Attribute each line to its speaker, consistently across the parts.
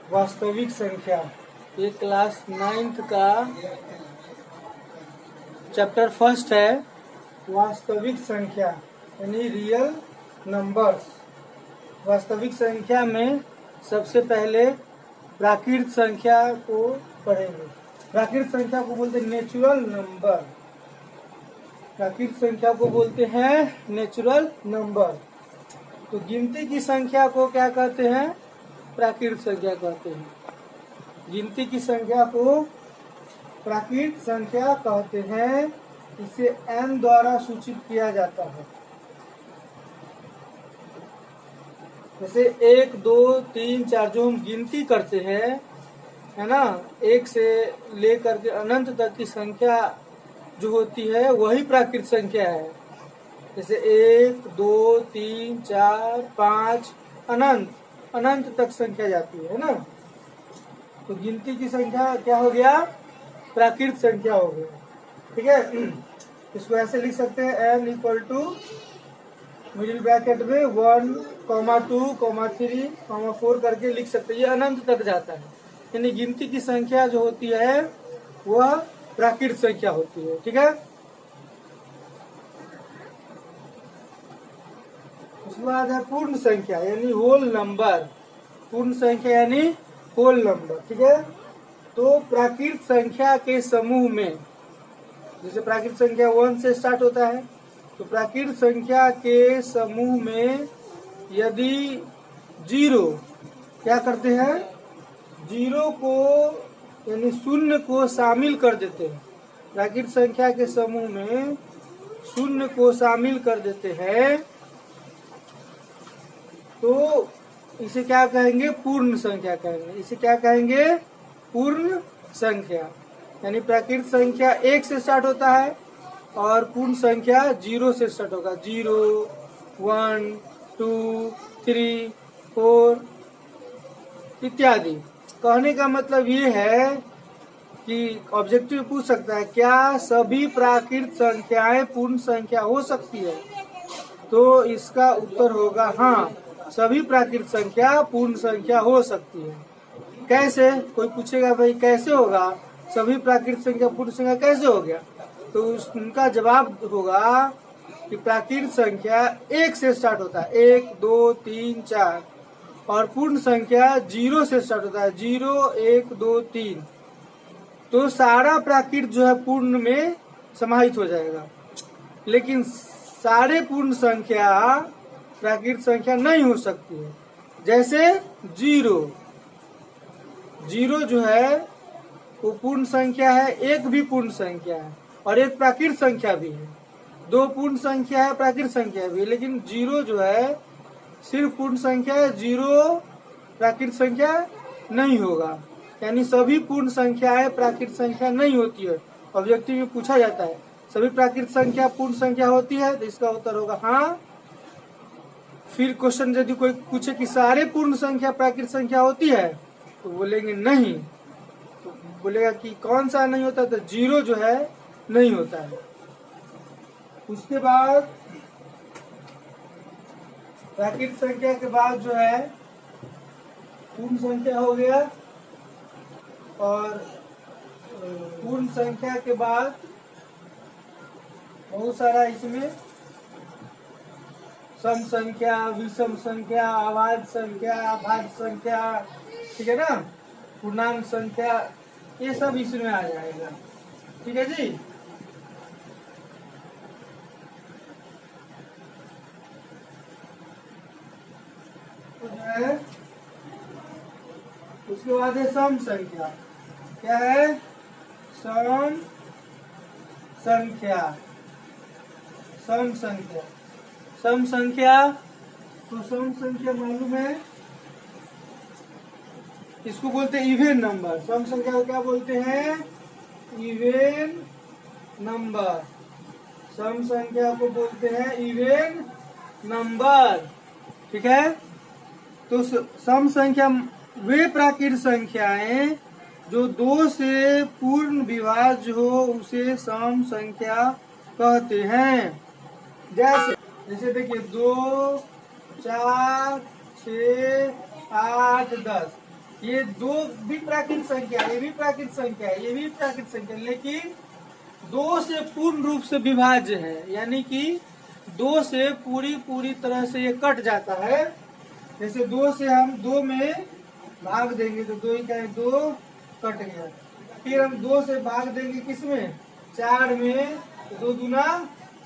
Speaker 1: वास्तविक संख्या, ये क्लास 9th का चैप्टर फर्स्ट है, वास्तविक संख्या यानी रियल नंबर्स। वास्तविक संख्या में सबसे पहले प्राकृत संख्या को पढ़ेंगे। प्राकृत संख्या को बोलते हैं नेचुरल नंबर। प्राकृत संख्या को बोलते हैं नेचुरल नंबर। तो गिनती की संख्या को क्या कहते हैं? प्राकृत संख्या कहते हैं। गिनती की संख्या को प्राकृत संख्या कहते हैं। इसे n द्वारा सूचित किया जाता है। जैसे 1, 2, 3, 4 जो हम गिनती करते हैं, है ना, 1 से लेकर के अनंत तक की संख्या जो होती है वही प्राकृत संख्या है। जैसे 1, 2, 3, 4, 5 अनंत तक संख्या जाती है ना। तो गिनती की संख्या क्या हो गया? प्राकृत संख्या हो गया। ठीक है, इसको ऐसे लिख सकते हैं n equal to middle bracket में 1, 2, 3, 4 करके लिख सकते हैं। ये अनंत तक जाता है, यानी गिनती की संख्या जो होती है वह प्राकृत संख्या होती है। ठीक है, उसके बाद है पूर्ण संख्या यानी होल नंबर। पूर्ण संख्या यानी होल नंबर। ठीक है, तो प्राकृत संख्या के समूह में, जैसे प्राकृत संख्या 1 से स्टार्ट होता है, तो प्राकृत संख्या के समूह में यदि 0 क्या करते हैं? 0 को यानी शून्य को शामिल कर देते हैं। प्राकृत संख्या के समूह में शून्य को शामिल कर देते हैं तो इसे क्या कहेंगे? पूर्ण संख्या कहेंगे। इसे क्या कहेंगे? पूर्ण संख्या। यानी प्राकृत संख्या 1 से स्टार्ट होता है और पूर्ण संख्या 0 से स्टार्ट होगा। 0, 1, 2, 3, 4 इत्यादि। कहने का मतलब ये है कि ऑब्जेक्टिव पूछ सकता है क्या सभी प्राकृत संख्याएं पूर्ण संख्या हो सकती है? तो इसका उत्तर होगा हाँ, सभी प्राकृत संख्या पूर्ण संख्या हो सकती है। कैसे? कोई पूछेगा भाई कैसे होगा, सभी प्राकृत संख्या पूर्ण संख्या कैसे हो गया? तो उनका जवाब होगा कि प्राकृत संख्या 1 से स्टार्ट होता है, 1, 2, 3, 4, और पूर्ण संख्या 0 से स्टार्ट होता है, 0, 1, 2, 3। तो सारा प्राकृत जो है पूर्ण में समाहित हो जाएगा। लेकिन सारे पूर्ण संख्या प्राकृत संख्या नहीं हो सकती है। जैसे 0 जो है वो पूर्ण संख्या है, 1 भी पूर्ण संख्या है और 1 प्राकृत संख्या भी है। 2 पूर्ण संख्या है, प्राकृत संख्या भी है, लेकिन 0 जो है सिर्फ पूर्ण संख्या है, 0 प्राकृत संख्या नहीं होगा। यानी सभी पूर्ण संख्याएं प्राकृत संख्या नहीं होती है। ऑब्जेक्टिव में पूछा जाता है सभी प्राकृत संख्या पूर्ण संख्या होती है, तो इसका उत्तर होगा हाँ। फिर क्वेश्चन यदि कोई पूछे कि सारे पूर्ण संख्या प्राकृत संख्या होती है, तो बोलेंगे नहीं। तो बोलेगा कि कौन सा नहीं होता? तो 0 जो है नहीं होता है। उसके बाद प्राकृत संख्या के बाद जो है पूर्ण संख्या हो गया, और पूर्ण संख्या के बाद बहुत सारा इसमें सम संख्या, विषम संख्या, अभाज्य संख्या, अभाज्य संख्या, ठीक है ना, पूर्णांक संख्या, ये सब इसमें आ जाएगा। ठीक है जी। तो जो है उसके बाद है सम संख्या। क्या है? सम संख्या। सम संख्या, सम संख्या, तो सम संख्या मालूम है, इसको बोलते हैं इवेन नंबर। सम संख्या को क्या बोलते हैं? Even number. सम संख्या को बोलते हैं इवेन नंबर। ठीक है, तो सम संख्या वे प्राकृत संख्याएं जो 2 से पूर्ण विभाज्य हो उसे सम संख्या कहते हैं। जैसे देखिए 2, 4, 6, 8, 10 ये दो भी प्राकृत संख्या है, ये भी प्राकृत संख्या है, ये भी प्राकृत संख्या, लेकिन दो से पूर्ण रूप से विभाज्य है, यानी कि दो से पूरी तरह से ये कट जाता है। जैसे दो से हम दो में भाग देंगे तो दो इकाई दो कट गया, फिर हम दो से भाग देंगे किसमें, चार में, तो दो दूना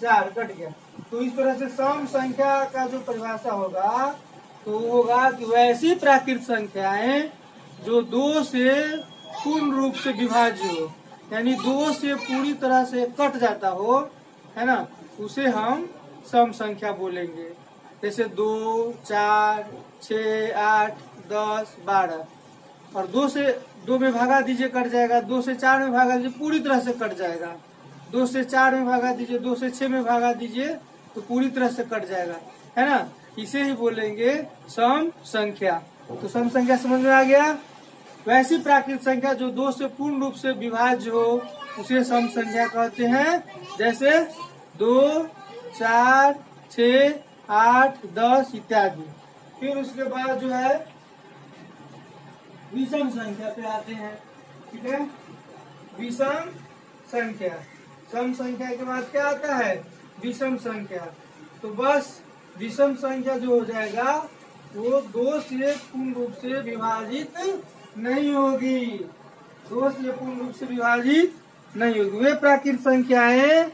Speaker 1: चार कट गया। तो इस तरह से सम संख्या का जो परिभाषा होगा तो वो होगा कि वैसी प्राकृत संख्याएं जो दो से पूर्ण रूप से विभाज्य हो, यानी दो से पूरी तरह से कट जाता हो, है ना, उसे हम सम संख्या बोलेंगे। जैसे 2, 4, 6, 8, 10, 12, और दो से दो में भागा दीजिए कट जाएगा, दो से चार में भागा दीजिए पूरी तरह से कट जाएगा, दो से चार में भागा दीजिए, दो से 6 में भागा दीजिए तो पूरी तरह से कट जाएगा, है ना। इसे ही बोलेंगे सम संख्या। तो सम संख्या समझ में आ गया। वैसी प्राकृत संख्या जो दो से पूर्ण रूप से विभाज्य हो उसे सम संख्या कहते हैं। जैसे 2, 4, 6, 8, 10 इत्यादि। फिर उसके बाद जो है विषम संख्या पे आते हैं, ठीक है। विषम संख्या, सम संख्या के बाद क्या आता है, विषम संख्या। तो बस विषम संख्या जो हो जाएगा वो दो से पूर्ण रूप से विभाजित नहीं होगी, दो से पूर्ण रूप से विभाजित नहीं होगी। वे प्राकृत संख्याएं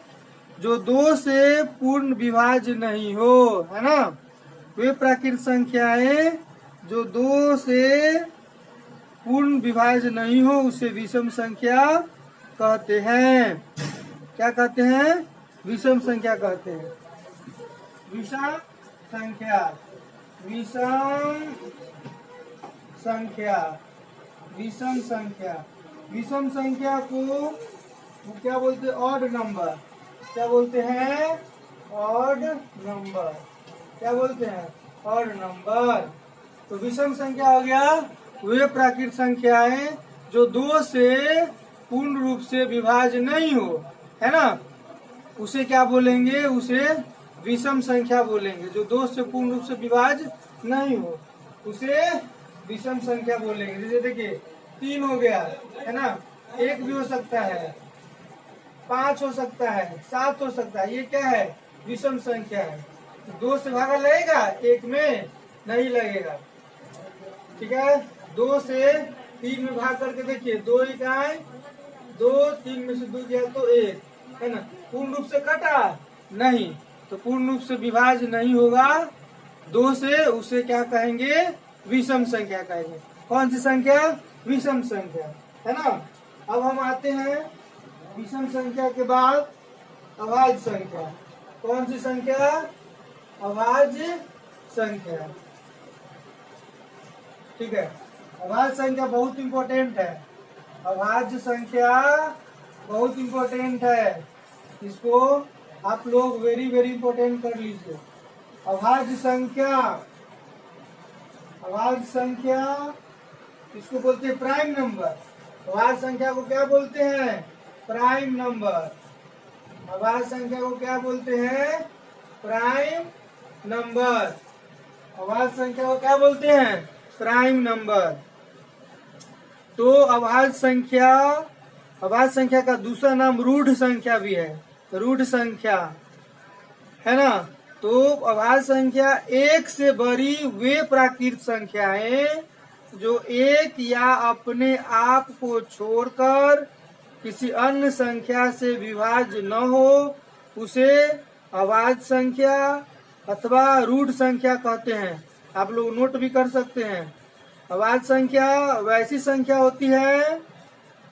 Speaker 1: जो दो से पूर्ण विभाज्य नहीं हो, है ना, वे प्राकृत संख्याएं जो दो से पूर्ण विभाज्य नहीं हो उसे विषम संख्या कहते हैं। क्या कहते हैं, विषम संख्या कहते हैं। विषम संख्या, विषम संख्या, विषम संख्या, विषम संख्या को क्या बोलते हैं, ऑड नंबर। क्या बोलते हैं, ऑड नंबर। क्या बोलते हैं, ऑड नंबर। तो विषम संख्या हो गया वे प्राकृत संख्याएं जो दो से पूर्ण रूप से विभाज्य नहीं हो, है ना, उसे क्या बोलेंगे, उसे विषम संख्या बोलेंगे। जो दो से पूर्ण रूप से विभाज्य नहीं हो उसे विषम संख्या बोलेंगे। जैसे देखिए 3 हो गया, है ना, 1 भी हो सकता है, 5 हो सकता है, 7 हो सकता है, ये क्या है, विषम संख्या है। तो 2 से भागा लगेगा, 1 में नहीं लगेगा, ठीक है। 2 से 3 में भाग करके देखिए, 2 इकाई 2, 3 में से 2 गया तो 1, है ना, पूर्ण रूप से कटा नहीं, तो पूर्ण रूप से विभाज्य नहीं होगा 2 से, उसे क्या कहेंगे, विषम संख्या कहेंगे। कौन सी संख्या, विषम संख्या, है ना। अब हम आते हैं विषम संख्या के बाद अभाज्य संख्या। कौन सी संख्या, अभाज्य संख्या, ठीक है। अभाज्य संख्या बहुत इंपॉर्टेंट है, अभाज्य संख्या बहुत इंपॉर्टेंट है, इसको आप लोग वेरी इंपॉर्टेंट कर लीजिए। अभाज्य संख्या, अभाज्य संख्या इसको बोलते हैं प्राइम नंबर। अभाज्य संख्या को क्या बोलते हैं, प्राइम नंबर। अभाज्य संख्या को क्या बोलते हैं, प्राइम नंबर। अभाज्य संख्या को क्या बोलते हैं, प्राइम नंबर। तो अभाज्य संख्या, अभाज्य संख्या का दूसरा नाम रूढ़ संख्या भी है, रूढ़ संख्या, है ना। तो अभाज्य संख्या एक से बड़ी वे प्राकृत संख्याएं जो एक या अपने आप को छोड़कर किसी अन्य संख्या से विभाज्य न हो उसे अभाज्य संख्या अथवा रूढ़ संख्या कहते हैं। आप लोग नोट भी कर सकते हैं। अभाज्य संख्या वैसी संख्या होती है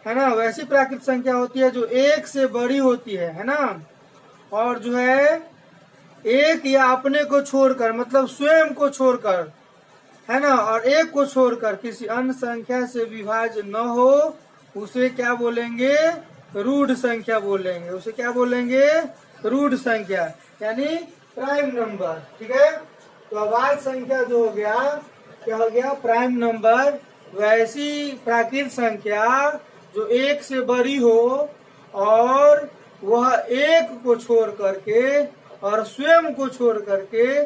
Speaker 1: ना, वैसी प्राकृत संख्या होती है जो एक से बड़ी होती है ना, और जो है एक या अपने को छोड़कर, मतलब स्वयं को छोड़कर, है ना, और एक को छोड़कर किसी अन्य संख्या से विभाज्य न हो उसे क्या बोलेंगे, रूढ़ संख्या बोलेंगे। उसे क्या बोलेंगे, रूढ़ संख्या, यानी प्राइम नंबर, ठीक है। तो अभाज्य संख्या जो हो गया, क्या हो गया, प्राइम नंबर। वैसी प्राकृत संख्या जो एक से बड़ी हो और वह एक को छोड़ करके और स्वयं को छोड़ करके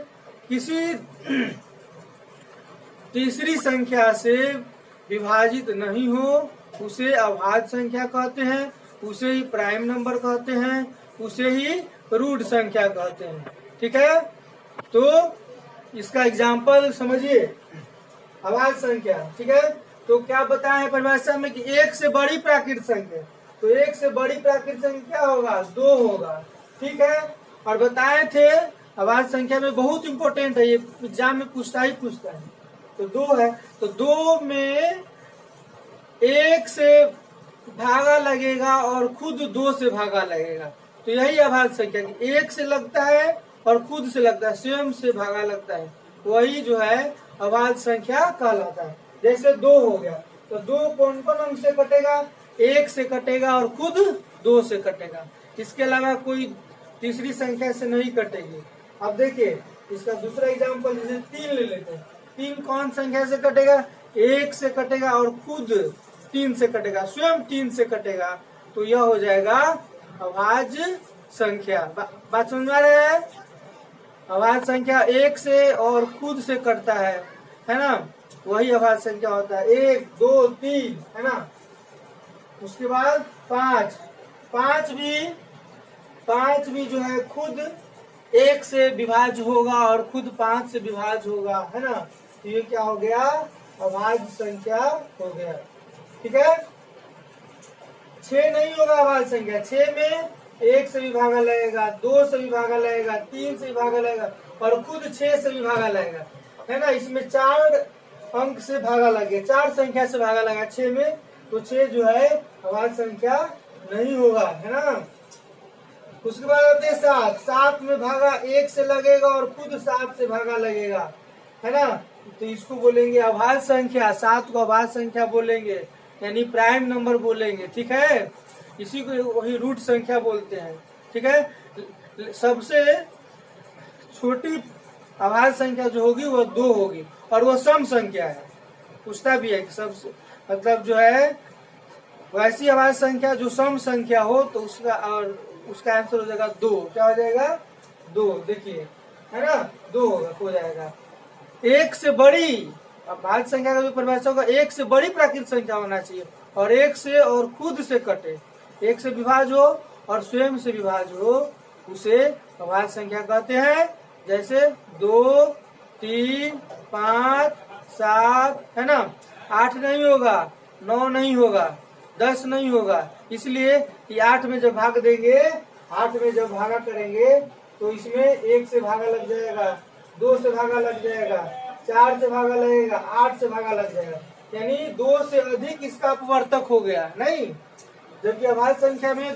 Speaker 1: किसी तीसरी संख्या से विभाजित नहीं हो उसे अभाज्य संख्या कहते हैं, उसे ही प्राइम नंबर कहते हैं, उसे ही रूट संख्या कहते हैं। ठीक है, तो इसका एग्जाम्पल समझिए, अभाज्य संख्या। ठीक है, तो क्या बताए परिभाषा में कि एक से बड़ी प्राकृत संख्या, तो एक से बड़ी प्राकृत संख्या क्या होगा, 2 होगा। ठीक है, और बताए थे अभाज्य संख्या में बहुत इंपॉर्टेंट है, ये एग्जाम में पूछता है, तो 2 है, तो 2 में 1 से भागा लगेगा और खुद 2 से भागा लगेगा, तो यही अभाज्य संख्या की 1 से लगता है और खुद से लगता है, स्वयं से भागा लगता है, वही जो है अभाज्य संख्या कहलाता है। जैसे 2 हो गया, तो 2 कौन कौन अंक से कटेगा, 1 से कटेगा और खुद 2 से कटेगा, इसके अलावा कोई तीसरी संख्या से नहीं कटेगी। अब देखिए इसका दूसरा एग्जाम्पल, जैसे 3 ले लेते हैं, 3 कौन संख्या से कटेगा, 1 से कटेगा और खुद 3 से कटेगा, स्वयं 3 से कटेगा, तो यह हो जाएगा अभाज्य संख्या। बात समझ में आ रहा है, अभाज्य संख्या 1 से और खुद से कटता है ना, वही अभाज्य संख्या होता है। 1 2 3 है ना, उसके बाद 5 भी जो है खुद 1 से विभाज्य होगा और खुद 5 से विभाज्य होगा, है ना, तो ये क्या हो गया, अभाज्य संख्या हो गया। ठीक है, 6 नहीं होगा अभाज्य संख्या, 6 में 1 से भी भागा लगेगा, 2 से भी भागा लगेगा, 3 से भी भागा लगेगा और खुद 6 से भी भागा लगेगा, है ना, इसमें 4 अंक से भागा लगे, 4 संख्या से भागा लगा 6 में, तो 6 जो है अभाज्य संख्या नहीं होगा, है ना। उसके बाद आते हैं 7 में भागा 1 से लगेगा और खुद 7 से भागा लगेगा, है ना, तो इसको बोलेंगे अभाज्य संख्या, 7 को अभाज्य संख्या बोलेंगे, यानी प्राइम नंबर बोलेंगे। ठीक है, इसी को वही रूट संख्या बोलते हैं। ठीक है, सबसे छोटी अभाज्य संख्या जो होगी वो 2 होगी और वो सम संख्या है, पूछता भी है कि सबसे मतलब जो है वैसी अभाज्य संख्या जो सम संख्या हो, तो उसका आंसर हो जाएगा 2। क्या हो जाएगा, 2, देखिए, है ना, 2 हो जाएगा। 1 से बड़ी अभाज्य संख्या का जो परिभाषा होगा, 1 से बड़ी प्राकृत संख्या होना चाहिए और 1 से और खुद से कटे, 1 से विभाज्य हो और स्वयं से विभाज्य हो, उसे अभाज्य संख्या कहते हैं। जैसे 2 3 5 7, है ना, 8 नहीं होगा, 9 नहीं होगा, 10 नहीं होगा, इसलिए कि 8 में जब भाग देंगे, 8 में जब भागा करेंगे तो इसमें 1 से भागा लग जाएगा, 2 से भागा लग जाएगा, 4 से भागा लगेगा, 8 से भागा लग जाएगा, यानी 2 से अधिक इसका अपवर्तक हो गया नहीं, जबकि अभाज्य संख्या में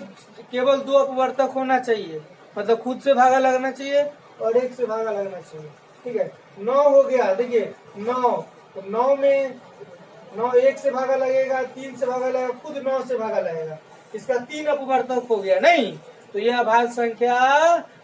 Speaker 1: केवल 2 अपवर्तक होना चाहिए, मतलब खुद से भागा लगना चाहिए और 1 से भागा लगना चाहिए। ठीक है, 9 हो गया, देखिए 9, तो 9 में 9 1 से भागा लगेगा, 3 से भागा लगेगा, खुद 9 से भागा लगेगा, इसका 3 अपवर्तक हो गया नहीं, तो यह अभाज्य संख्या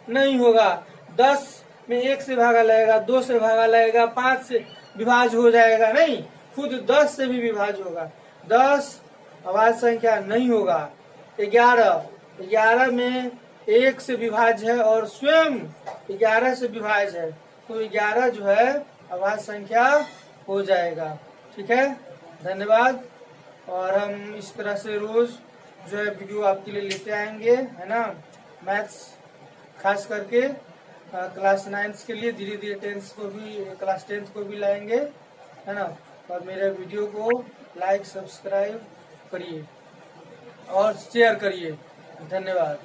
Speaker 1: नहीं होगा। 10 में 1 से भागा लगेगा, 2 से भागा लगेगा, 5 से विभाज्य हो जाएगा नहीं, खुद 10 से भी विभाज्य होगा, 10 अभाज्य संख्या नहीं होगा। 11 में 1 से विभाज्य है और स्वयं 11 से विभाज्य है, तो 11 जो है अभाज्य संख्या हो जाएगा। ठीक है, धन्यवाद। और हम इस तरह से रोज जो है वीडियो आपके लिए लेते आएंगे, है ना, मैथ्स खास करके क्लास 9 के लिए, धीरे धीरे क्लास 10 को भी लाएंगे, है ना। और मेरे वीडियो को लाइक सब्सक्राइब करिए और शेयर करिए। धन्यवाद।